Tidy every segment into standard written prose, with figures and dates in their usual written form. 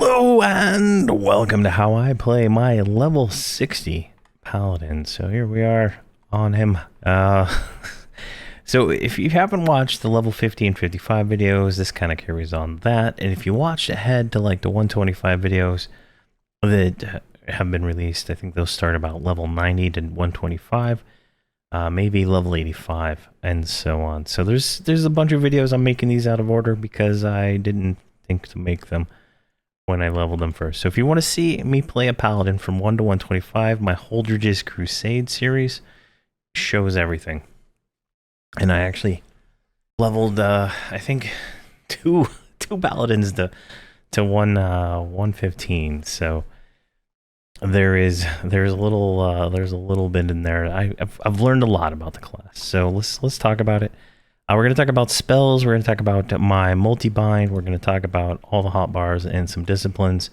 Hello and welcome to how I play my level 60 Paladin. So here we are on him. So if you haven't watched the level 50 and 55 videos, this kind of carries on that. And if you watched ahead to like the 125 videos that have been released, I think those start about level 90 to 125, maybe level 85 and so on. So there's a bunch of videos. I'm making these out of order because I didn't think to make them when I leveled them first. So if you want to see me play a Paladin from 1 to 125, my Holdridge's Crusade series shows everything. And I actually leveled, I think, two Paladins to 115. So there's a little bit in there. I've learned a lot about the class. So let's talk about it. We're going to talk about spells, we're going to talk about my multi-bind, we're going to talk about all the hotbars and some disciplines.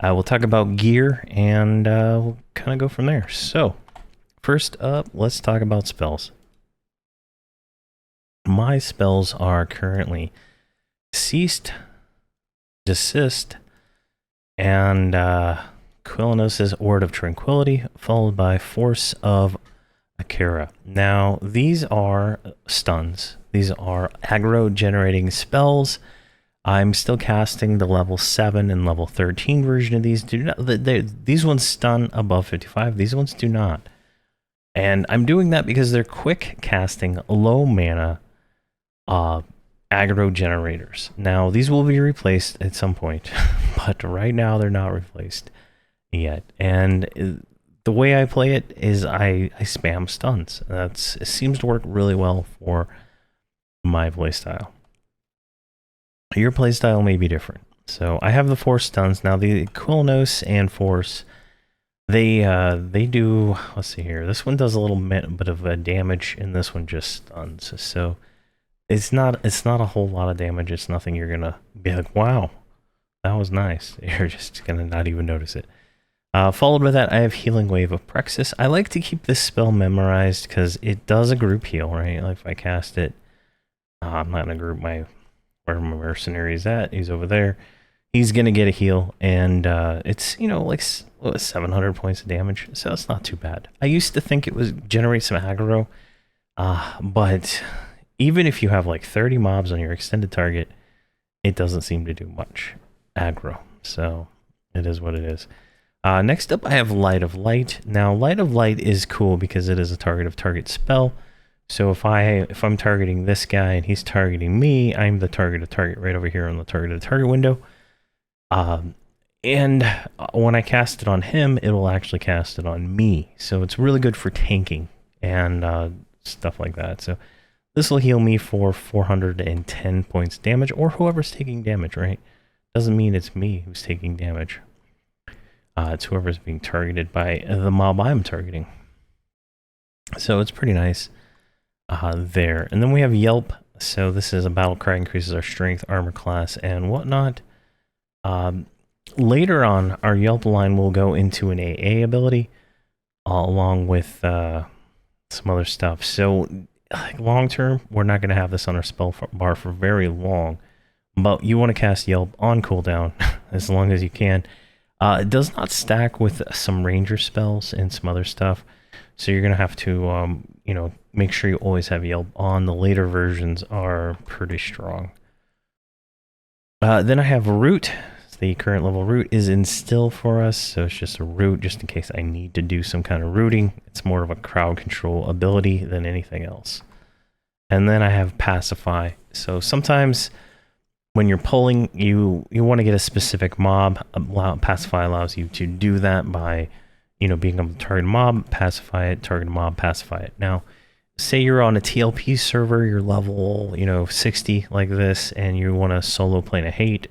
We'll talk about gear, and we'll kind of go from there. So, first up, let's talk about spells. My spells are currently Ceased, Desist, and Quillinos' Word of Tranquility, followed by Force of Akira. Now, these are stuns. These are aggro generating spells. I'm still casting the level 7 and level 13 version of these. These ones stun above 55. These ones do not. And I'm doing that because they're quick casting, low mana aggro generators. Now, these will be replaced at some point, but right now they're not replaced yet. And the way I play it is I spam stuns. It seems to work really well for my playstyle. Your playstyle may be different. So I have the 4 stuns. Now the Quillinos and Force, they do, let's see here. This one does a little bit of damage, and this one just stuns. So it's not a whole lot of damage. It's nothing you're gonna be like, wow, that was nice. You're just gonna not even notice it. Followed by that, I have Healing Wave of Praxis. I like to keep this spell memorized because it does a group heal, right? Like if I cast it, I'm not going to group where my mercenary is at. He's over there. He's going to get a heal, and it's, like 700 points of damage, so it's not too bad. I used to think it was generate some aggro, but even if you have like 30 mobs on your extended target, it doesn't seem to do much aggro, so it is what it is. Next up, I have Light of Light. Now, Light of Light is cool because it is a target of target spell. So if I'm targeting this guy and he's targeting me, I'm the target of target right over here on the target of target window. And when I cast it on him, it will actually cast it on me. So it's really good for tanking and stuff like that. So this will heal me for 410 points damage, or whoever's taking damage, right? Doesn't mean it's me who's taking damage. It's whoever's being targeted by the mob I'm targeting. So it's pretty nice there. And then we have Yelp. So this is a battle cry, increases our strength, armor class, and whatnot. Later on, our Yelp line will go into an AA ability along with some other stuff. So long term, we're not going to have this on our spell bar for very long. But you want to cast Yelp on cooldown as long as you can. It does not stack with some ranger spells and some other stuff, so you're gonna have to, make sure you always have Yelp on. The later versions are pretty strong. Then I have Root. The current level Root is Instill for us, so it's just a root just in case I need to do some kind of rooting. It's more of a crowd control ability than anything else. And then I have Pacify. So sometimes when you're pulling, you want to get a specific mob. Pacify allows you to do that by, being able to target a mob, pacify it, target a mob, pacify it. Now, say you're on a TLP server, you're level, 60 like this, and you want to solo plane a hate,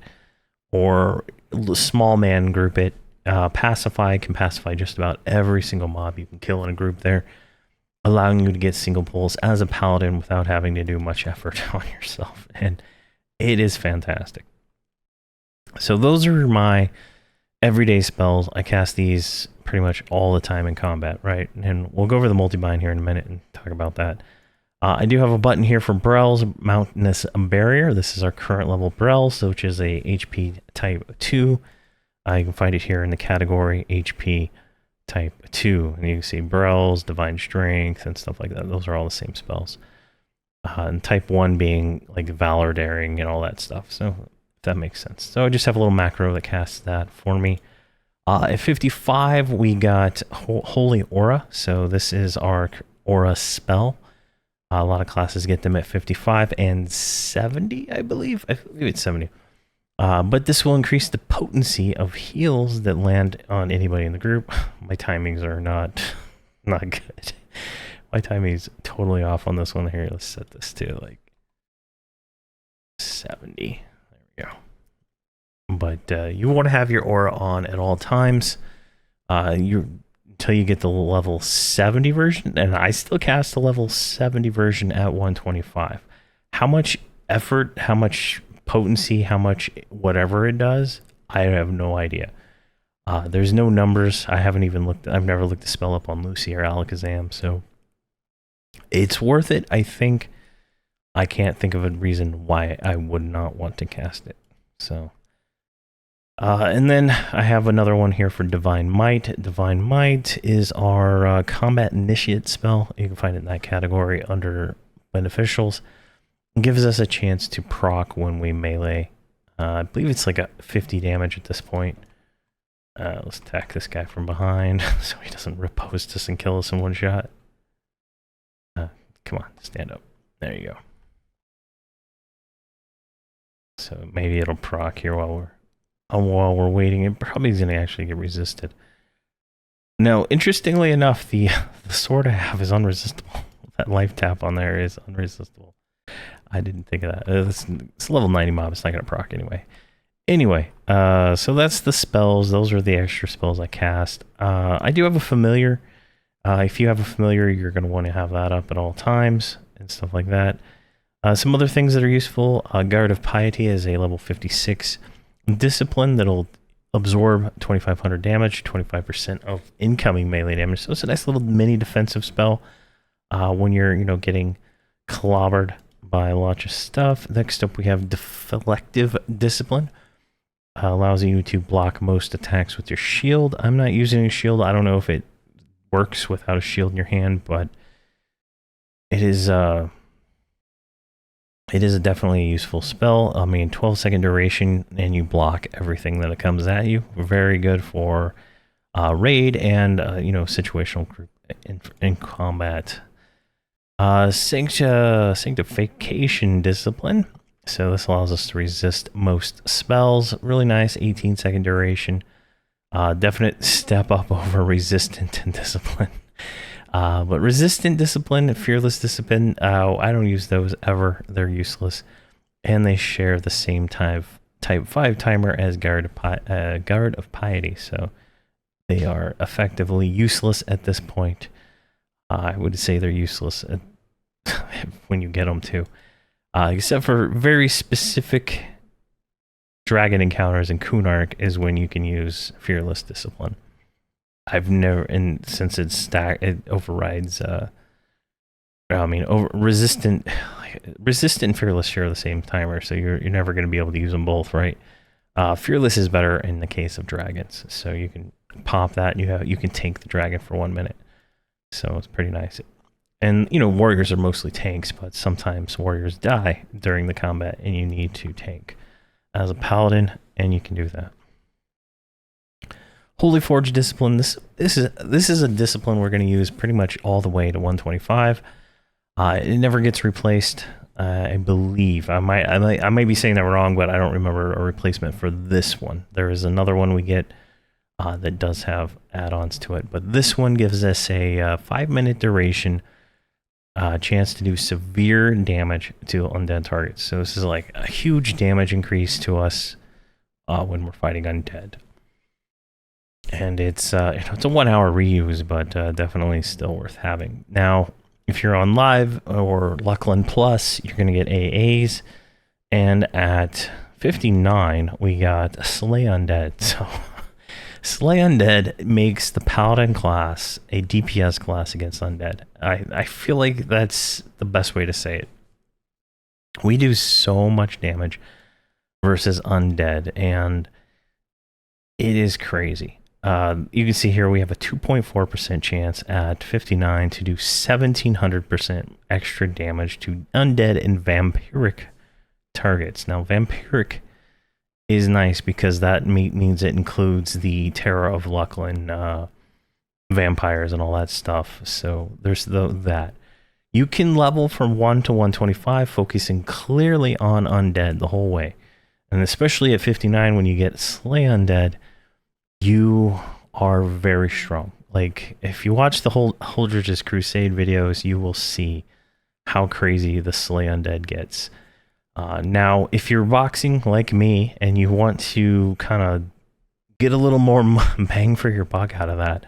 or small man group it. Pacify can pacify just about every single mob you can kill in a group there, allowing you to get single pulls as a paladin without having to do much effort on yourself. And it is fantastic. So those are my everyday spells. I cast these pretty much all the time in combat, right? And we'll go over the multi-bind here in a minute and talk about that. I do have a button here for Brel's Mountainous Barrier. This is our current level Brel, so which is a HP type 2. You can find it here in the category HP type 2. And you can see Brells, Divine Strength, and stuff like that. Those are all the same spells. And type 1 being like Valor Daring and all that stuff. So that makes sense. So I just have a little macro that casts that for me. At 55, we got Holy Aura. So this is our Aura spell. A lot of classes get them at 55 and 70, I believe. I believe it's 70. But this will increase the potency of heals that land on anybody in the group. My timings are not good. My timing's totally off on this one here. Let's set this to like 70. There we go. But you want to have your aura on at all times. Until you get the level 70 version, and I still cast the level 70 version at 125. How much effort, how much potency, how much whatever it does, I have no idea. There's no numbers. I've never looked the spell up on Lucy or Alakazam, so it's worth it. I think I can't think of a reason why I would not want to cast it. So and then I have another one here for Divine Might. Divine Might is our combat initiate spell. You can find it in that category under beneficials. It gives us a chance to proc when we melee. I believe it's like a 50 damage at this point. Let's attack this guy from behind so he doesn't riposte us and kill us in one shot. Come on, stand up. There you go. So maybe it'll proc here while we're waiting. It probably is going to actually get resisted. Now, interestingly enough, the sword I have is unresistible. That life tap on there is unresistible. I didn't think of that. It's level 90 mob. It's not going to proc anyway. Anyway, so that's the spells. Those are the extra spells I cast. I do have a familiar. If you have a familiar, you're going to want to have that up at all times and stuff like that. Some other things that are useful. Guard of Piety is a level 56 discipline that'll absorb 2,500 damage, 25% of incoming melee damage. So it's a nice little mini defensive spell when you're, getting clobbered by a lot of stuff. Next up, we have Deflective Discipline. Allows you to block most attacks with your shield. I'm not using a shield. I don't know if it works without a shield in your hand, but it is definitely a useful spell. I mean, 12-second duration, and you block everything that it comes at you. Very good for raid and situational group in combat. Sanctification Discipline. So this allows us to resist most spells. Really nice, 18-second duration. Definite step up over Resistant and Discipline. But Resistant Discipline and Fearless Discipline, I don't use those ever. They're useless. And they share the same type 5 timer as Guard of Piety. So they are effectively useless at this point. I would say they're useless when you get them too. Except for very specific dragon encounters and Kunark is when you can use Fearless Discipline. I've never, and since it overrides, resistant and Fearless share the same timer, so you're never going to be able to use them both, right? Fearless is better in the case of dragons, so you can pop that, and you can tank the dragon for 1 minute, so it's pretty nice. And warriors are mostly tanks, but sometimes warriors die during the combat, and you need to tank as a paladin, and you can do that. Holy Forge Discipline. This is a discipline we're going to use pretty much all the way to 125. It never gets replaced. I believe I might be saying that wrong, but I don't remember a replacement for this one. There is another one we get that does have add-ons to it, but this one gives us a 5-minute duration chance to do severe damage to undead targets. So this is like a huge damage increase to us when we're fighting undead. And it's a 1 hour reuse, but definitely still worth having. Now, if you're on Live or Luckland Plus, you're going to get AAs. And at 59, we got Slay Undead. So Slay Undead makes the Paladin class a DPS class against Undead. I feel like that's the best way to say it. We do so much damage versus Undead, and It is crazy. You can see here we have a 2.4% chance at 59 to do 1700% extra damage to undead and vampiric targets. Now, vampiric is nice because that means it includes the Terror of Lucklin vampires and all that stuff. So there's that. You can level from 1 to 125, focusing clearly on undead the whole way. And especially at 59, when you get Slay Undead, you are very strong. Like, if you watch the whole Holdridge's Crusade videos, you will see how crazy the Slay Undead gets. Now, if you're boxing like me and you want to kind of get a little more bang for your buck out of that,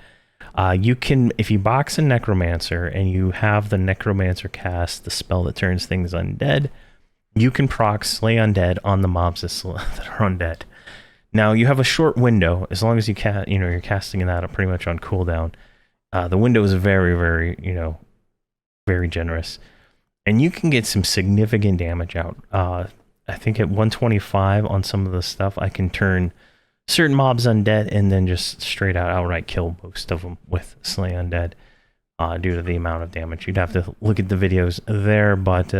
you can, if you box a Necromancer and you have the Necromancer cast the spell that turns things undead, you can proc Slay Undead on the mobs that are undead. Now, you have a short window, as long as you're casting that pretty much on cooldown. The window is very, very, very generous. And you can get some significant damage out. I think at 125 on some of the stuff, I can turn certain mobs undead and then just straight out outright kill most of them with Slay Undead due to the amount of damage. You'd have to look at the videos there, but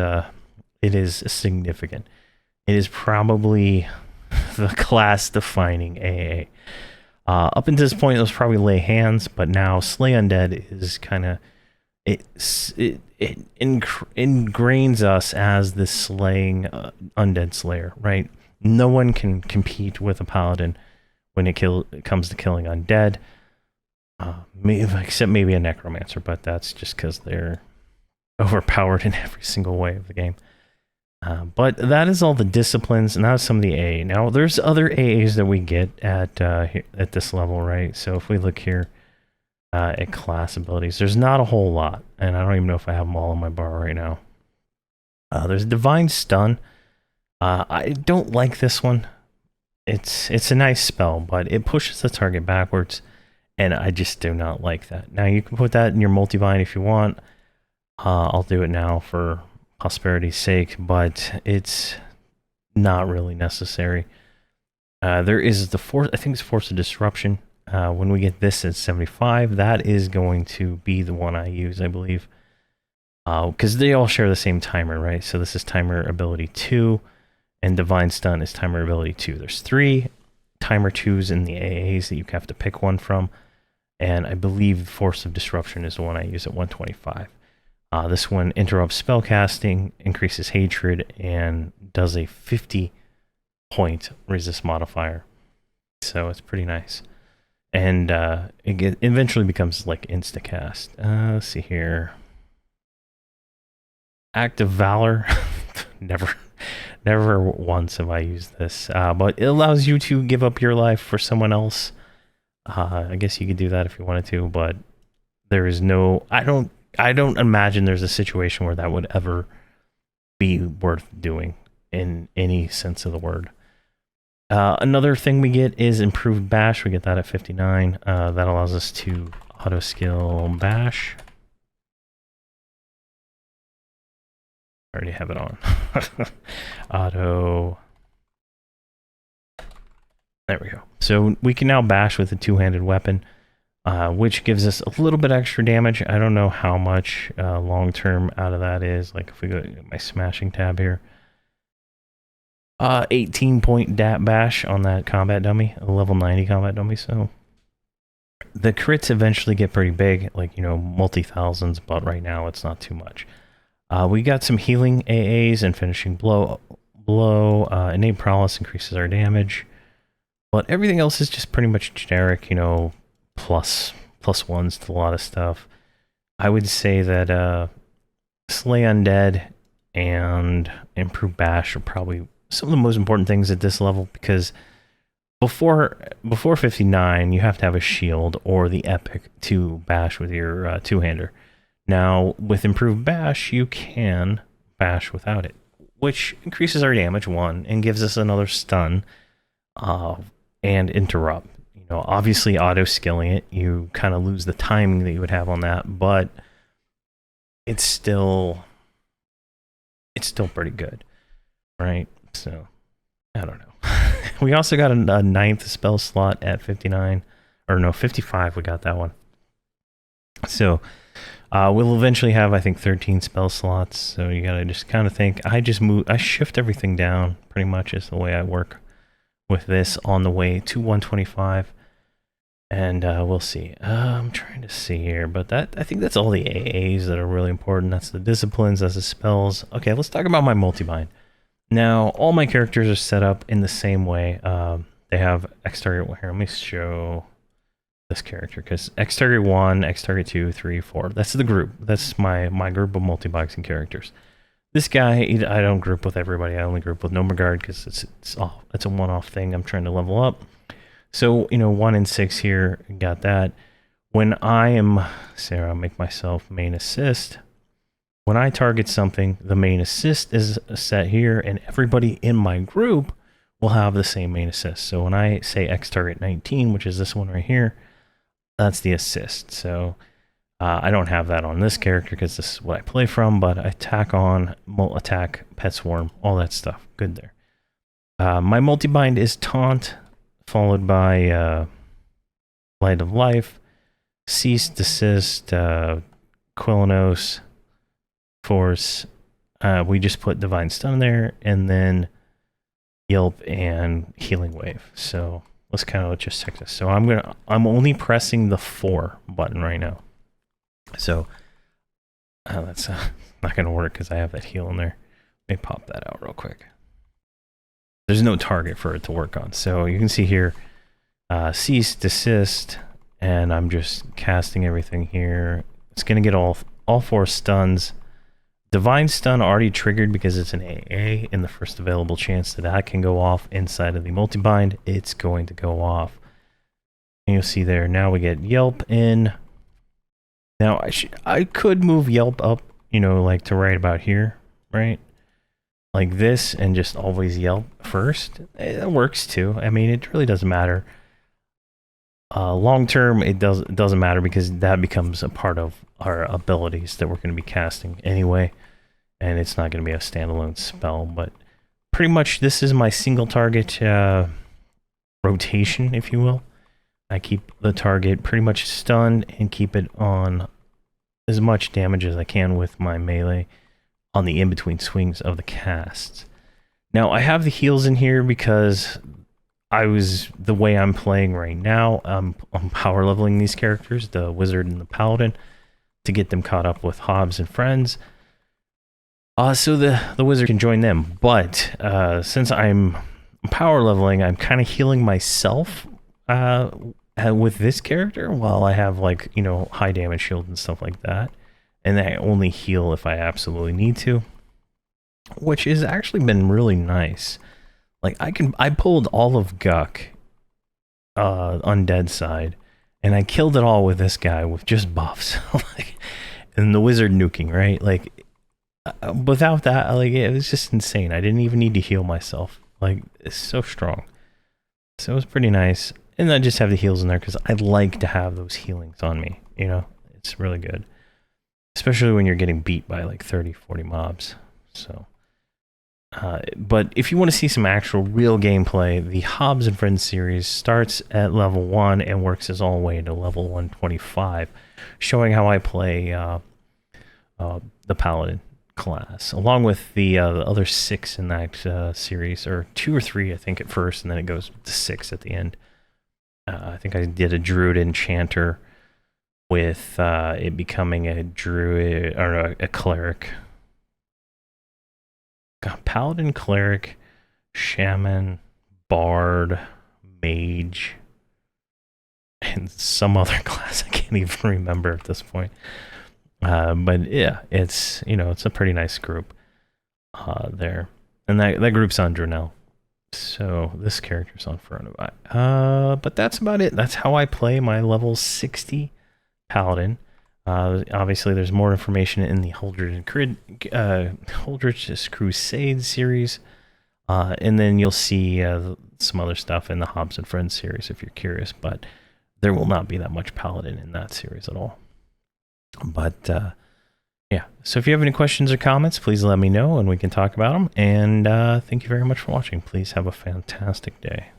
it is significant. It is probably the class-defining AA. Up until this point, it was probably Lay Hands, but now Slay Undead is kind of... It ingrains us as the slaying undead slayer, right? No one can compete with a paladin when it comes to killing undead, except maybe a necromancer, but that's just because they're overpowered in every single way of the game. But that is all the disciplines, and that's some of the AA. Now, there's other AAs that we get at this level, right? So if we look here at class abilities, there's not a whole lot, and I don't even know if I have them all on my bar right now. There's Divine Stun. I don't like this one. It's a nice spell, but it pushes the target backwards, and I just do not like that. Now, you can put that in your Multibind if you want. I'll do it now for prosperity's sake, but it's not really necessary. There is the force, I think it's Force of Disruption. When we get this at 75, that is going to be the one I use, I believe. Because they all share the same timer, right? So this is timer ability 2, and Divine Stun is timer ability 2. There's 3 timer 2s in the AAs that you have to pick one from, and I believe Force of Disruption is the one I use at 125. This one interrupts spellcasting, increases hatred, and does a 50-point resist modifier. So it's pretty nice. And it eventually becomes like insta-cast. Let's see here. Act of Valor. Never once have I used this. But it allows you to give up your life for someone else. I guess you could do that if you wanted to, but there is no... I don't imagine there's a situation where that would ever be worth doing in any sense of the word. Another thing we get is Improved Bash. We get that at 59. That allows us to auto-skill Bash. I already have it on. Auto. There we go. So we can now bash with a two-handed weapon, which gives us a little bit extra damage. I don't know how much long-term out of that is. Like if we go to my smashing tab here. 18-point bash on that combat dummy, a level 90 combat dummy. So the crits eventually get pretty big, like, multi-thousands, but right now it's not too much. We got some healing AAs and finishing blow. Innate prowess increases our damage, but everything else is just pretty much generic, plus ones to a lot of stuff. I would say that Slay Undead and Improved Bash are probably some of the most important things at this level, because before 59 you have to have a shield or the epic to bash with your two-hander. Now with Improved Bash you can bash without it, which increases our damage 1 and gives us another stun and interrupt. Obviously auto skilling it, you kind of lose the timing that you would have on that, but it's still pretty good, right? So I don't know. We also got a ninth spell slot at 59, or no, 55. We got that one. So we'll eventually have, I think, 13 spell slots. So you gotta just kind of think. I shift everything down pretty much is the way I work with this on the way to 125. And we'll see. I'm trying to see here, but I think that's all the AAs that are really important. That's the disciplines, that's the spells. Okay, let's talk about my multibind. Now, all my characters are set up in the same way. They have X target. Here, let me show this character, because X target 1, X target 2, 3, 4. That's the group. That's my group of multi-boxing characters. This guy, I don't group with everybody. I only group with Nomagard because it's a one-off thing. I'm trying to level up. So, 1 and 6 here, got that. When I am, say I'll make myself main assist. When I target something, the main assist is set here, and everybody in my group will have the same main assist. So when I say X target 19, which is this one right here, that's the assist. So I don't have that on this character because this is what I play from, but I tack on, molt attack, pet swarm, all that stuff. Good there. My multibind is taunt, followed by Light of Life, Cease, Desist, Quillanos, Force. We just put Divine Stun there, and then Yelp and Healing Wave. So let's kind of just check this. So I'm only pressing the 4 button right now. So that's not gonna work because I have that heal in there. Let me pop that out real quick. There's no target for it to work on. So you can see here, Cease, Desist, and I'm just casting everything here. It's gonna get all 4 stuns. Divine Stun already triggered because it's an AA, in the first available chance that can go off inside of the multibind, it's going to go off. And you'll see there, now we get Yelp in. Now I could move Yelp up, like to right about here, right? Like this, and just always Yelp first. It works too. I mean, it really doesn't matter. Long term, it doesn't matter because that becomes a part of our abilities that we're going to be casting anyway, and it's not going to be a standalone spell. But pretty much, this is my single target rotation, if you will. I keep the target pretty much stunned and keep it on as much damage as I can with my melee on the in-between swings of the casts. Now, I have the heals in here because the way I'm playing right now, I'm power leveling these characters, the Wizard and the Paladin, to get them caught up with Hobbs and friends. So the Wizard can join them. But since I'm power leveling, I'm kind of healing myself with this character while I have high damage shield and stuff like that. And I only heal if I absolutely need to, which has actually been really nice. Like I pulled all of Guck, Undead side, and I killed it all with this guy with just buffs. And the Wizard nuking, right? Without that, it was just insane. I didn't even need to heal myself. It's so strong. So it was pretty nice. And I just have the heals in there because I like to have those healings on me. It's really good. Especially when you're getting beat by 30, 40 mobs. So, but if you want to see some actual real gameplay, the Hobbs and Friends series starts at level 1 and works its all the way to level 125, showing how I play the Paladin class, along with the other 6 in that series, or 2 or 3, I think, at first, and then it goes to 6 at the end. I think I did a Druid Enchanter with it becoming a Druid, or a Cleric. Got Paladin, Cleric, Shaman, Bard, Mage, and some other class I can't even remember at this point. But yeah, it's it's a pretty nice group there, and that group's on Dronell. So this character's on front of it. But that's about it. That's how I play my level 60 Paladin. Obviously, there's more information in the Holdridge's Crusade series, and then you'll see some other stuff in the Hobbs and Friends series if you're curious. But there will not be that much Paladin in that series at all. But Yeah. So if you have any questions or comments, please let me know and we can talk about them. And thank you very much for watching. Please have a fantastic day.